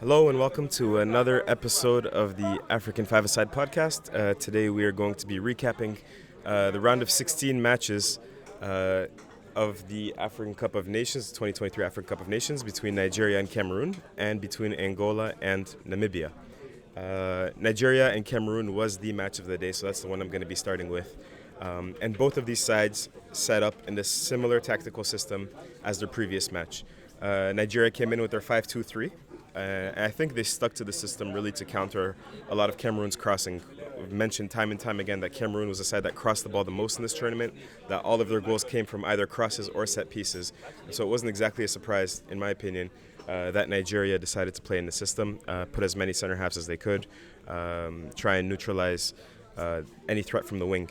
Hello and welcome to another episode of the African Five-A-Side podcast. Today we are going to be recapping the round of 16 matches of the African Cup of Nations, 2023 African Cup of Nations, between Nigeria and Cameroon and between Angola and Namibia. Nigeria and Cameroon was the match of the day, so that's the one I'm going to be starting with. And both of these sides set up in a similar tactical system as their previous match. Nigeria came in with their 5-2-3. And I think they stuck to the system really to counter a lot of Cameroon's crossing. We've mentioned time and time again that Cameroon was the side that crossed the ball the most in this tournament, that all of their goals came from either crosses or set pieces. So it wasn't exactly a surprise, in my opinion, that Nigeria decided to play in the system, put as many center halves as they could, try and neutralize any threat from the wing.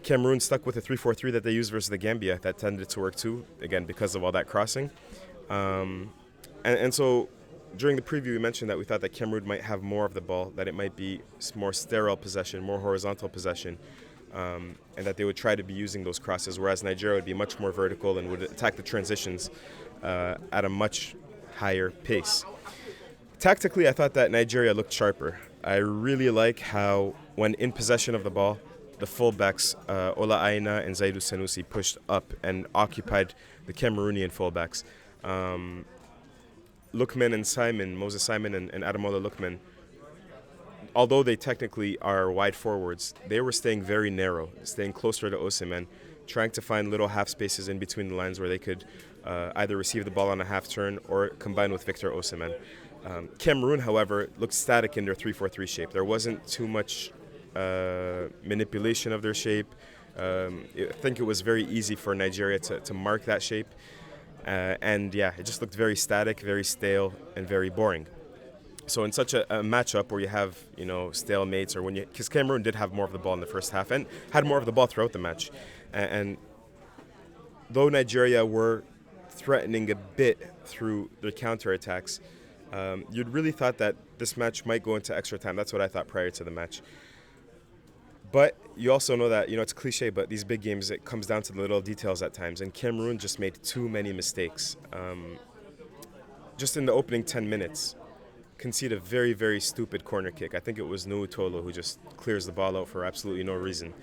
Cameroon stuck with the 3-4-3 that they used versus the Gambia. That tended to work too, again, because of all that crossing. And so during the preview, we mentioned that we thought that Cameroon might have more of the ball, that it might be more sterile possession, more horizontal possession, and that they would try to be using those crosses, whereas Nigeria would be much more vertical and would attack the transitions at a much higher pace. Tactically, I thought that Nigeria looked sharper. I really like how, when in possession of the ball, the fullbacks, Ola Aina and Zaidu Sanusi, pushed up and occupied the Cameroonian fullbacks. Lookman and Simon, Moses Simon and Ademola Lookman, although they technically are wide forwards, they were staying very narrow, staying closer to Osimhen, trying to find little half spaces in between the lines where they could either receive the ball on a half turn or combine with Victor Osimhen. Cameroon, however, looked static in their 3-4-3 shape. There wasn't too much manipulation of their shape. I think it was very easy for Nigeria to mark that shape. And it just looked very static, very stale, and very boring. So in such a matchup where you have, stalemates, or because Cameroon did have more of the ball in the first half and had more of the ball throughout the match. And though Nigeria were threatening a bit through their counterattacks, you'd really thought that this match might go into extra time. That's what I thought prior to the match. But you also know that, it's a cliche, but these big games, it comes down to the little details at times. And Cameroon just made too many mistakes. Just in the opening 10 minutes, concede a very, very stupid corner kick. I think it was Nuutolo who just clears the ball out for absolutely no reason.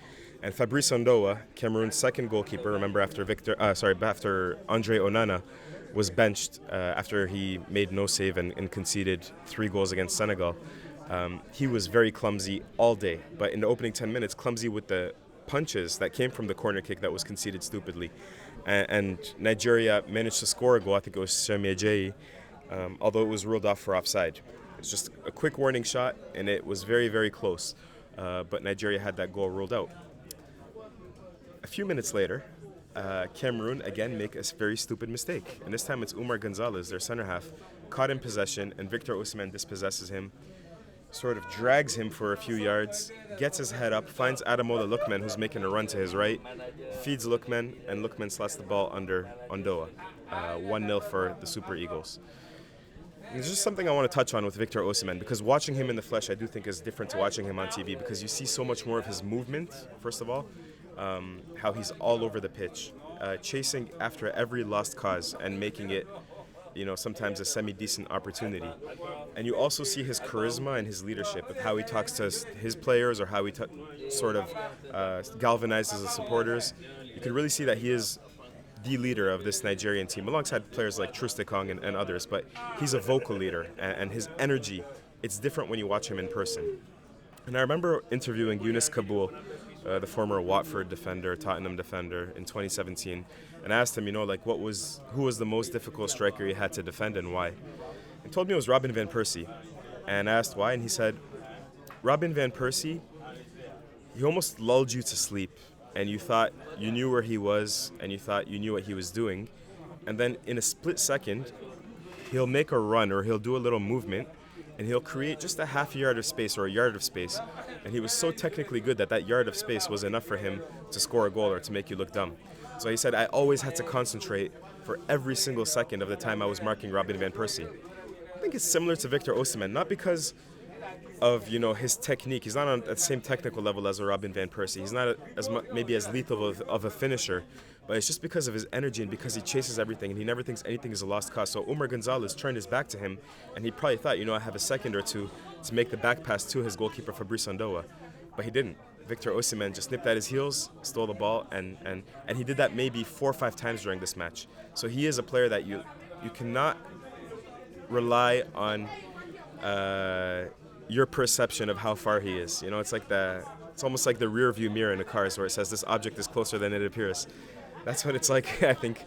And Fabrice Ondoa, Cameroon's second goalkeeper, remember after Andre Onana was benched after he made no save and conceded 3 goals against Senegal. He was very clumsy all day, but in the opening 10 minutes, clumsy with the punches that came from the corner kick that was conceded stupidly. And Nigeria managed to score a goal. I think it was Shemiejeyi, although it was ruled off for offside. It's just a quick warning shot, and it was very, very close. But Nigeria had that goal ruled out. A few minutes later, Cameroon again make a very stupid mistake. And this time it's Umar Gonzalez, their center half, caught in possession, and Victor Osimhen dispossesses him, sort of drags him for a few yards, gets his head up, finds Ademola Lookman, who's making a run to his right, feeds Lookman, and Lookman slots the ball under Ondoa. 1-0 for the Super Eagles. And there's just something I want to touch on with Victor Osimhen, because watching him in the flesh I do think is different to watching him on TV, because you see so much more of his movement, first of all, how he's all over the pitch, chasing after every lost cause and making it sometimes a semi-decent opportunity. And you also see his charisma and his leadership of how he talks to his players, or how he galvanizes the supporters. You can really see that he is the leader of this Nigerian team, alongside players like Trustekong and others. But he's a vocal leader, and his energy, it's different when you watch him in person. And I remember interviewing Yunus Kabul, the former Watford defender, Tottenham defender, in 2017, and I asked him, who was the most difficult striker he had to defend and why? He told me it was Robin van Persie, and I asked why, and he said, Robin van Persie, he almost lulled you to sleep, and you thought you knew where he was, and you thought you knew what he was doing, and then in a split second, he'll make a run, or he'll do a little movement, and he'll create just a half yard of space or a yard of space. And he was so technically good that yard of space was enough for him to score a goal or to make you look dumb. So he said, I always had to concentrate for every single second of the time I was marking Robin van Persie. I think it's similar to Victor Osimhen, not because of his technique. He's not on the same technical level as a Robin van Persie. He's not maybe as lethal of a finisher, but it's just because of his energy and because he chases everything and he never thinks anything is a lost cause. So Omar Gonzalez turned his back to him, and he probably thought, I have a second or two to make the back pass to his goalkeeper Fabrice Andoa, but he didn't. Victor Osimhen just nipped at his heels, stole the ball, and he did that maybe 4 or 5 times during this match. So he is a player that you cannot rely on your perception of how far he is. It's almost like the rear view mirror in the cars where it says this object is closer than it appears. That's what it's like, I think,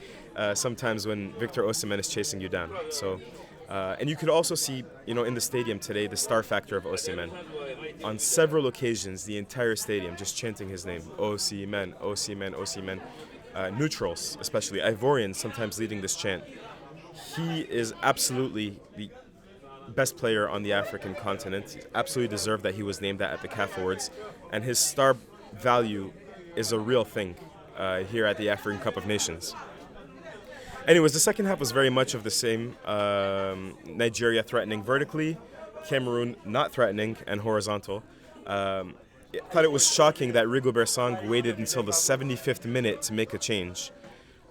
sometimes when Victor Osimhen is chasing you down. So, and you could also see, in the stadium today, the star factor of Osimhen. On several occasions, the entire stadium just chanting his name, Osimhen, Osimhen, Osimhen. Neutrals, especially Ivorians, sometimes leading this chant. He is absolutely the best player on the African continent. He absolutely deserved that he was named that at the CAF Awards. And his star value is a real thing here at the African Cup of Nations. Anyways, the second half was very much of the same. Nigeria threatening vertically, Cameroon not threatening and horizontal. I thought it was shocking that Rigobert Song waited until the 75th minute to make a change.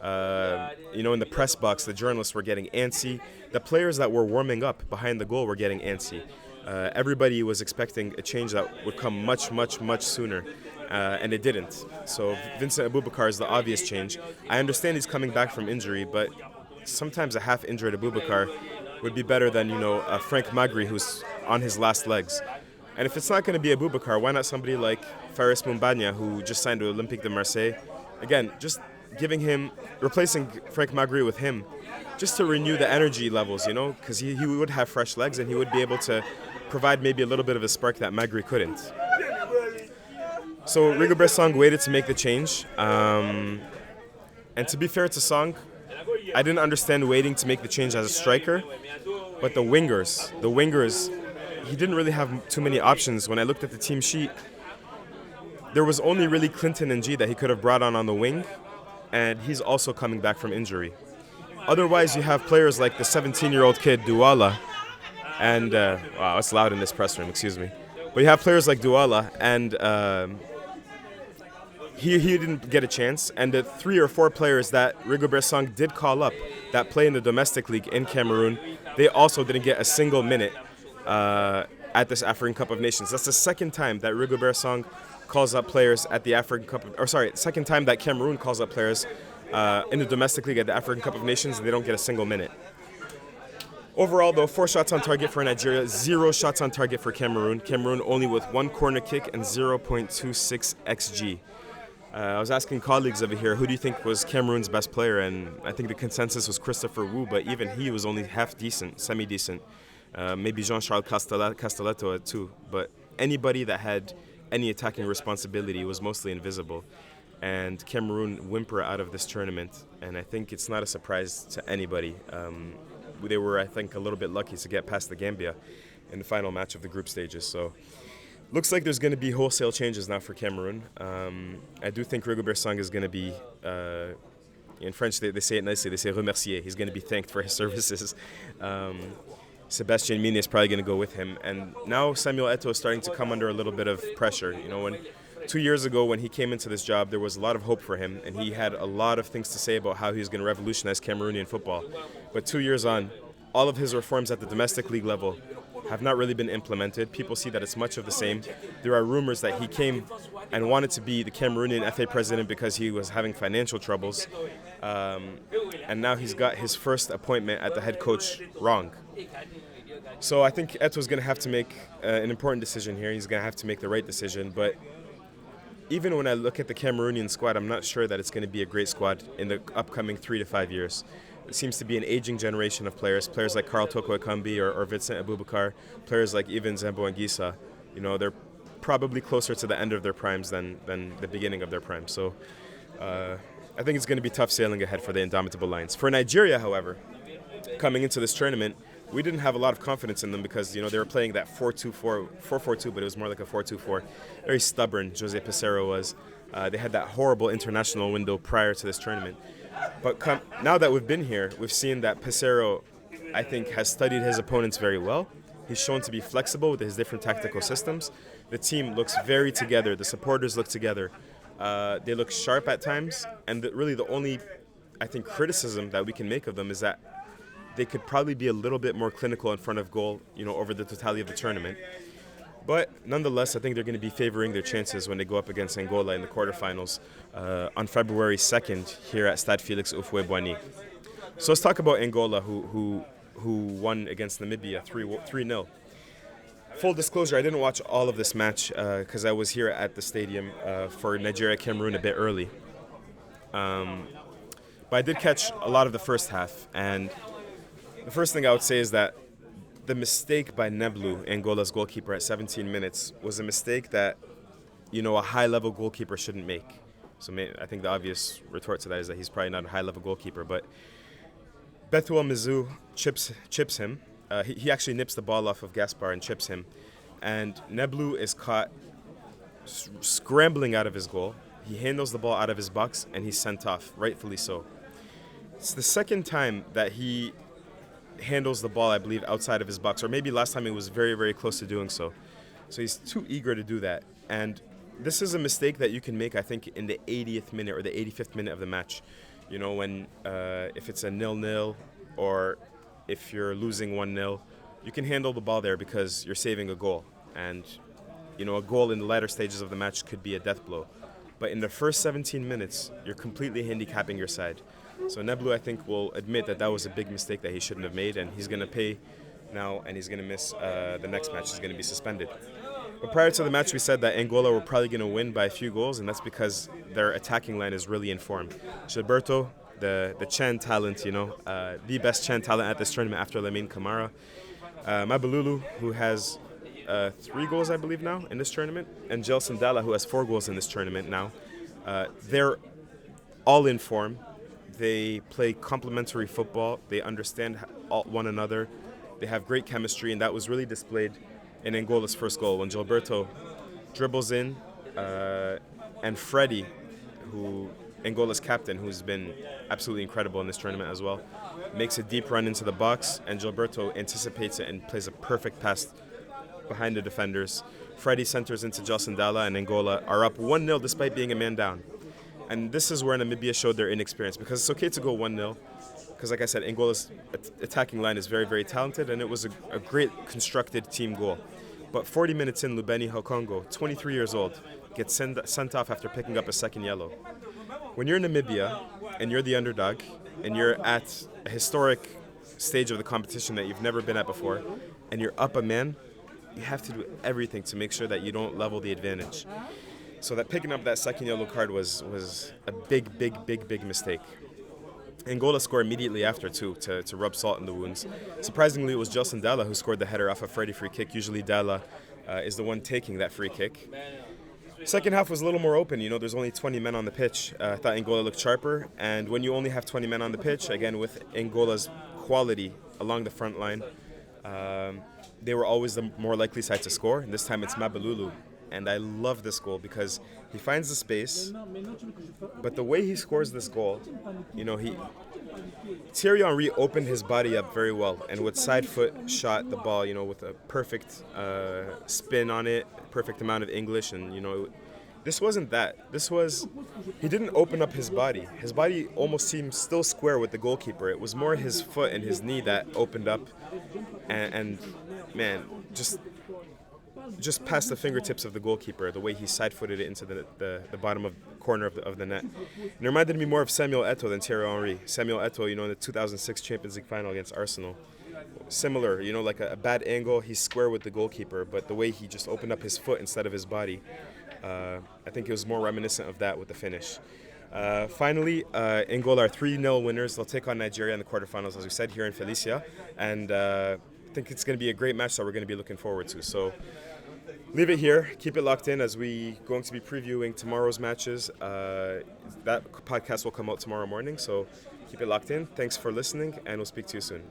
In the press box, the journalists were getting antsy. The players that were warming up behind the goal were getting antsy. Everybody was expecting a change that would come much, much, much sooner, and it didn't. So Vincent Aboubakar is the obvious change. I understand he's coming back from injury, but sometimes a half-injured Aboubakar would be better than, Frank Magri, who's on his last legs. And if it's not going to be Aboubakar, why not somebody like Faris Mumbanya, who just signed with Olympique de Marseille? Again, just replacing Frank Magri with him, just to renew the energy levels, because he would have fresh legs and he would be able to provide maybe a little bit of a spark that Magri couldn't. So Rigobert Song waited to make the change. And to be fair to Song, I didn't understand waiting to make the change as a striker, but the wingers, he didn't really have too many options. When I looked at the team sheet, there was only really Clinton and G that he could have brought on the wing, and he's also coming back from injury. Otherwise, you have players like the 17-year-old kid, Dala, and, wow, it's loud in this press room, excuse me. But you have players like Dala, and he didn't get a chance. And the 3 or 4 players that Rigobert Song did call up that play in the domestic league in Cameroon, they also didn't get a single minute at this African Cup of Nations. That's the second time that Rigobert Song calls up players at the African Cup, second time that Cameroon calls up players in the domestic league at the African Cup of Nations, and they don't get a single minute. Overall, though, 4 shots on target for Nigeria, 0 shots on target for Cameroon. Cameroon only with 1 corner kick and 0.26 XG. I was asking colleagues over here, who do you think was Cameroon's best player? And I think the consensus was Christopher Wu, but even he was only half decent, semi-decent. Maybe Jean-Charles Castelletto too. But anybody that had any attacking responsibility was mostly invisible. And Cameroon whimper out of this tournament, and I think it's not a surprise to anybody. They were, I think, a little bit lucky to get past the Gambia in the final match of the group stages. So looks like there's going to be wholesale changes now for Cameroon. I do think Rigobert Song is going to be, in French they say it nicely, they say remercier. He's going to be thanked for his services. Sébastien Mine is probably going to go with him. And now Samuel Eto'o is starting to come under a little bit of pressure. When 2 years ago when he came into this job, there was a lot of hope for him, and he had a lot of things to say about how he was going to revolutionize Cameroonian football. But 2 years on, all of his reforms at the domestic league level have not really been implemented. People see that it's much of the same. There are rumors that he came and wanted to be the Cameroonian FA president because he was having financial troubles. And now he's got his first appointment at the head coach wrong. So I think Eto'o's going to have to make an important decision here. He's going to have to make the right decision. But even when I look at the Cameroonian squad, I'm not sure that it's going to be a great squad in the upcoming 3 to 5 years. It seems to be an aging generation of players like Karl Toko Ekambi or Vincent Aboubakar, players like Even Zembo Anguissa. They're probably closer to the end of their primes than the beginning of their prime. So I think it's going to be tough sailing ahead for the Indomitable Lions. For Nigeria, however, coming into this tournament, we didn't have a lot of confidence in them because, they were playing that 4-4-2, but it was more like a 4-2-4. Very stubborn, Jose Peseiro was. They had that horrible international window prior to this tournament. But now that we've been here, we've seen that Peseiro, I think, has studied his opponents very well. He's shown to be flexible with his different tactical systems. The team looks very together. The supporters look together. They look sharp at times, and really the only, I think, criticism that we can make of them is that they could probably be a little bit more clinical in front of goal, over the totality of the tournament. But nonetheless, I think they're going to be favoring their chances when they go up against Angola in the quarterfinals on February 2nd here at Stade Félix Houphouët-Boigny. So let's talk about Angola, who won against Namibia 3-0. Full disclosure, I didn't watch all of this match because I was here at the stadium for Nigeria-Cameroon a bit early. But I did catch a lot of the first half, and the first thing I would say is that the mistake by Neblu, Angola's goalkeeper, at 17 minutes was a mistake that, a high-level goalkeeper shouldn't make. So I think the obvious retort to that is that he's probably not a high-level goalkeeper. But Bethuel Mizu chips him. He actually nips the ball off of Gaspar and chips him. And Neblu is caught scrambling out of his goal. He handles the ball out of his box, and he's sent off, rightfully so. It's the second time that he handles the ball, I believe, outside of his box, or maybe last time he was very, very close to doing so. So he's too eager to do that. And this is a mistake that you can make, I think, in the 80th minute or the 85th minute of the match. When if it's a 0-0 or if you're losing 1-0, you can handle the ball there because you're saving a goal. And, a goal in the latter stages of the match could be a death blow. But in the first 17 minutes, you're completely handicapping your side. So Neblu, I think, will admit that was a big mistake that he shouldn't have made, and he's going to pay now, and he's going to miss the next match. He's going to be suspended. But prior to the match, we said that Angola were probably going to win by a few goals, and that's because their attacking line is really in form. Gilberto, the Chan talent, the best Chan talent at this tournament after Lamine Camara. Mabululu, who has 3 goals, I believe, now in this tournament, and Gelson Dala, who has 4 goals in this tournament now. They're all in form. They play complementary football. They understand one another. They have great chemistry, and that was really displayed in Angola's first goal when Gilberto dribbles in, and Freddy, Angola's captain, who's been absolutely incredible in this tournament as well, makes a deep run into the box, and Gilberto anticipates it and plays a perfect pass behind the defenders. Freddy centers into Gelson Dala, and Angola are up 1-0 despite being a man down. And this is where Namibia showed their inexperience, because it's okay to go 1-0, because like I said, Angola's attacking line is very, very talented, and it was a great constructed team goal. But 40 minutes in, Lubeni Hokongo, 23 years old, gets sent off after picking up a second yellow. When you're in Namibia, and you're the underdog, and you're at a historic stage of the competition that you've never been at before, and you're up a man, you have to do everything to make sure that you don't level the advantage. So that picking up that second yellow card was a big mistake. Angola scored immediately after, too, to rub salt in the wounds. Surprisingly, it was Gelson Dala who scored the header off a Freddy free kick. Usually Dala is the one taking that free kick. Second half was a little more open. There's only 20 men on the pitch. I thought Angola looked sharper. And when you only have 20 men on the pitch, again, with Angola's quality along the front line, they were always the more likely side to score. And this time it's Mabululu. And I love this goal because he finds the space, but the way he scores this goal, Thierry Henry opened his body up very well, and with side foot shot the ball, with a perfect spin on it, perfect amount of English, and this wasn't that. He didn't open up his body. His body almost seemed still square with the goalkeeper. It was more his foot and his knee that opened up, and man, just past the fingertips of the goalkeeper, the way he side-footed it into the bottom corner of the net. And it reminded me more of Samuel Eto'o than Thierry Henry. Samuel Eto'o, in the 2006 Champions League final against Arsenal. Similar, like a bad angle, he's square with the goalkeeper, but the way he just opened up his foot instead of his body, I think it was more reminiscent of that with the finish. Finally, Angola are 3-0 winners. They'll take on Nigeria in the quarterfinals, as we said, here in Felicia. And I think it's going to be a great match that we're going to be looking forward to. So leave it here. Keep it locked in as we going to be previewing tomorrow's matches. That podcast will come out tomorrow morning, so keep it locked in. Thanks for listening, and we'll speak to you soon.